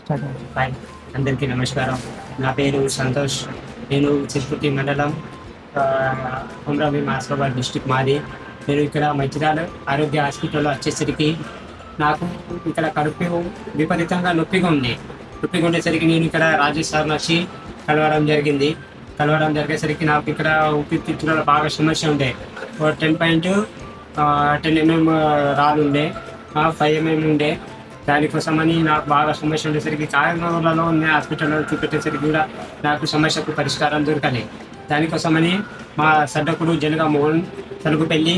Hi, అందరికీ నమస్కారం. నా పేరు సంతోష్. నేను చిరుపతి మండలం, కొమరవెల్లి ఆసిఫాబాద్ డిస్టిక్ మాది. నేను ఇక్కడ మంచిర్యాల ఆరోగ్య హాస్పిటల్లో వచ్చేసరికి నాకు ఇక్కడ కడుపు విపరీతంగా నొప్పిగా ఉండేసరికి నేను ఇక్కడ రాజేష్ సార్ వచ్చి కలవడం జరిగేసరికి నాకు ఇక్కడ ఊపిరితిత్తులలో బాగా సమస్య ఉండే. 10.10 mm రాళ్ళు ఉండే, 5 mm ఉండే. దానికోసమని నాకు బాగా సమస్య ఉండేసరికి కాకినాడలో ఉన్న హాస్పిటల్లో చూపెట్టేసరికి కూడా నాకు సమస్యకు పరిష్కారం దొరకలేదు. దానికోసమని మా సడ్డకుడు జనగా మోహన్ తలుపుపెళ్ళి,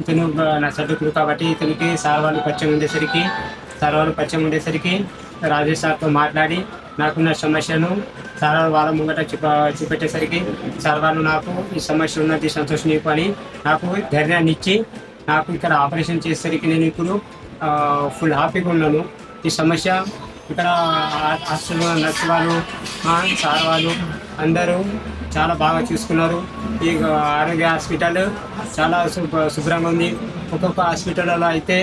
ఇతను నా సడ్డకుడు కాబట్టి ఇతనికి సార్ వాళ్ళు పరిచయం ఉండేసరికి రాజేష్ సార్తో మాట్లాడి నాకున్న సమస్యను సార్ వాళ్ళ ముంగట చూపెట్టేసరికి సార్ వాళ్ళు నాకు ఈ సమస్య ఉన్నది సంతోష్ నీకు అని నాకు ధైర్యాన్ని ఇచ్చి నాకు ఇక్కడ ఆపరేషన్ చేసేసరికి నేను ఇప్పుడు ఫుల్ హ్యాపీగా ఉన్నాను. ఈ సమస్య ఇక్కడ హాస్టల్లో నర్సు వాళ్ళు, సార్ వాళ్ళు అందరూ చాలా బాగా చూసుకున్నారు. ఈ ఆరోగ్య హాస్పిటల్ చాలా శుభ్రంగా ఉంది. ఒక్కొక్క హాస్పిటల్లో అయితే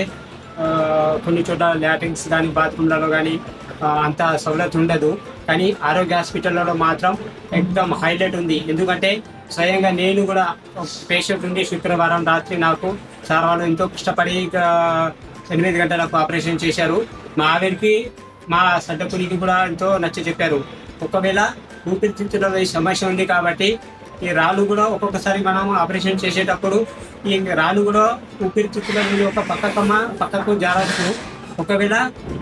కొన్ని చోట్ల లాట్రిన్స్ కానీ బాత్రూమ్లలో కానీ అంత సౌలభ్యం ఉండదు. కానీ ఆరోగ్య హాస్పిటల్లో మాత్రం ఎక్దమ్ హైలైట్ ఉంది. ఎందుకంటే స్వయంగా నేను కూడా పేషెంట్ ఉండి శుక్రవారం రాత్రి నాకు సార్ వాళ్ళు ఎంతో కష్టపడి 8 గంటలకు ఆపరేషన్ చేశారు. మా ఆవిరికి మా సడ్డకుడికి కూడా ఎంతో నచ్చ చెప్పారు. ఒకవేళ ఊపిరితిత్తులలో ఈ సమస్య ఉంది కాబట్టి ఈ రాళ్ళు కూడా ఒక్కొక్కసారి మనం ఆపరేషన్ చేసేటప్పుడు ఈ రాళ్ళు కూడా ఊపిరితిత్తుల నుండి ఒక పక్కకు జారచ్చు. ఒకవేళ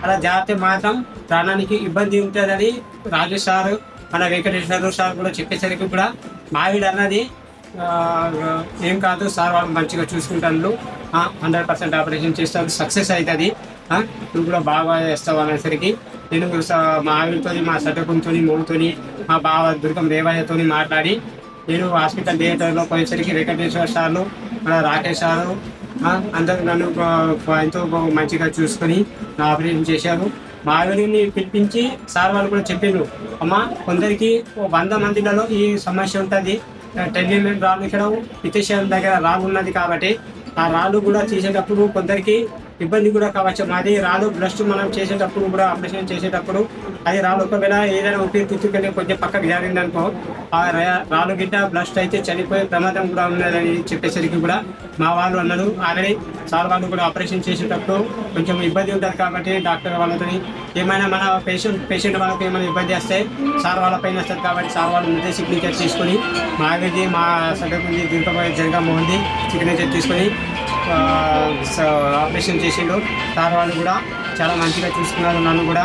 అలా జారితే మాత్రం ప్రాణానికి ఇబ్బంది ఉంటుందని రాజేష్ సార్, మన వెంకటేశ్వర సార్ కూడా చెప్పేసరికి కూడా మావిడ అన్నది ఏం కాదు సార్ వాళ్ళు మంచిగా చూసుకుంటాను, 100% ఆపరేషన్ చేస్తారు, సక్సెస్ అవుతుంది, నువ్వు కూడా బాగా చేస్తావు అనేసరికి నేను మా ఆవిడతో, మా సడ్డకుంతో, మోగుతో, మా బావ దుర్గం రేవయ్యతో మాట్లాడి నేను హాస్పిటల్ థియేటర్లో పోయేసరికి వెంకటేశ్వర సార్లు, మన రాకేష్ సారు అందరూ నన్ను ఎంతో మంచిగా చూసుకొని నా ఆపరేషన్ చేశారు. మా ఆవిడని పిలిపించి సార్ వాళ్ళు కూడా చెప్పారు, అమ్మ కొందరికి 100 మందిలలో ఈ సమస్య ఉంటుంది, 10 mm రాళ్ళు ఇక్కడ పితేశ్వరం దగ్గర రాళ్ళు ఉన్నది కాబట్టి ఆ రాళ్ళు కూడా చేసేటప్పుడు కొందరికి ఇబ్బంది కూడా కావచ్చు. మాది రాళ్ళు బ్లస్ట్ మనం చేసేటప్పుడు కూడా ఆపరేషన్ చేసేటప్పుడు అది రాళ్ళు ఒకవేళ ఏదైనా ఊపిరితిత్తుకెళ్ళి కొంచెం పక్కకు జారిందనుకో ఆ రాళ్ళు గిట్ట బ్లస్ట్ అయితే చనిపోయే ప్రమాదం కూడా ఉన్నదని చెప్పేసరికి కూడా మా వాళ్ళు అన్నారు. ఆల్రెడీ సార్ వాళ్ళు కూడా ఆపరేషన్ చేసేటప్పుడు కొంచెం ఇబ్బంది ఉంటుంది కాబట్టి డాక్టర్ వాళ్ళతో ఏమైనా మన పేషెంట్ వాళ్ళకి ఏమైనా ఇబ్బంది వస్తే సార్ వాళ్ళ పైన వస్తుంది కాబట్టి సార్ వాళ్ళు ముందే సిగ్నేచర్ తీసుకొని మా ఆవిడది, మా సడ్డకుంది, దీంతో జనగా మోహన్ది సిగ్నేచర్ తీసుకొని ఆపరేషన్ చేసిండు. సార్ వాళ్ళు కూడా చాలా మంచిగా చూసుకున్నారు. నన్ను కూడా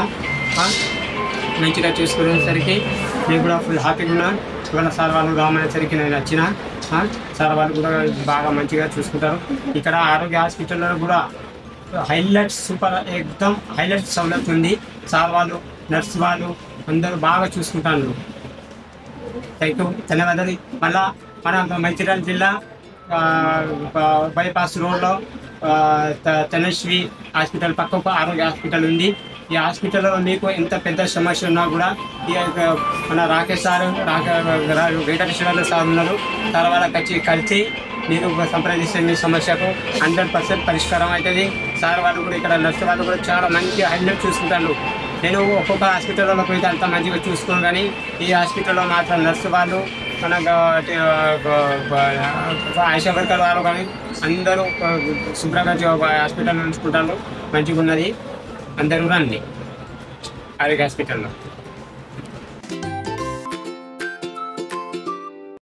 మంచిగా చూసుకునేసరికి నేను కూడా ఫుల్ హ్యాపీగా ఉన్నా. ఇవాళ సార్ వాళ్ళు రామనేసరికి నేను వచ్చిన సార్ వాళ్ళు కూడా బాగా మంచిగా చూసుకుంటారు. ఇక్కడ ఆరోగ్య హాస్పిటల్లో కూడా హైలైట్స్ సూపర్ ఎక్దమ్ హైలైట్ సౌలభ్యం ఉంది. సార్ వాళ్ళు, నర్స్ వాళ్ళు అందరూ బాగా చూసుకుంటారు. ధన్యవాదాలు. మళ్ళా మన మంచిర్యాల జిల్లా బైపాస్ రోడ్లో తనశ్రీ హాస్పిటల్ పక్కకు ఆరోగ్య హాస్పిటల్ ఉంది. ఈ హాస్పిటల్లో మీకు ఎంత పెద్ద సమస్య ఉన్నా కూడా మన రాకేష్ సార్, వెంకటేశ్వర సార్ ఉన్నారు. సార్ వాళ్ళ కలిసి మీరు సంప్రదిస్తే మీ సమస్యకు 100% పరిష్కారం అవుతుంది. సార్ వాళ్ళు కూడా ఇక్కడ నర్సు వాళ్ళు కూడా చాలా మంచి హైలైట్ చూసుకుంటారు. నేను ఒక్కొక్క హాస్పిటల్లో పోయితే అంత మంచిగా చూసుకోను, కానీ ఈ హాస్పిటల్లో మాత్రం నర్సు వాళ్ళు, మన ఆశా వర్కర్ వాళ్ళు కానీ అందరూ శుభ్రంగా హాస్పిటల్ ఉంచుకుంటారు. మంచిగా ఉన్నది. అందరూ రండి ఆరోగ్య హాస్పిటల్లో.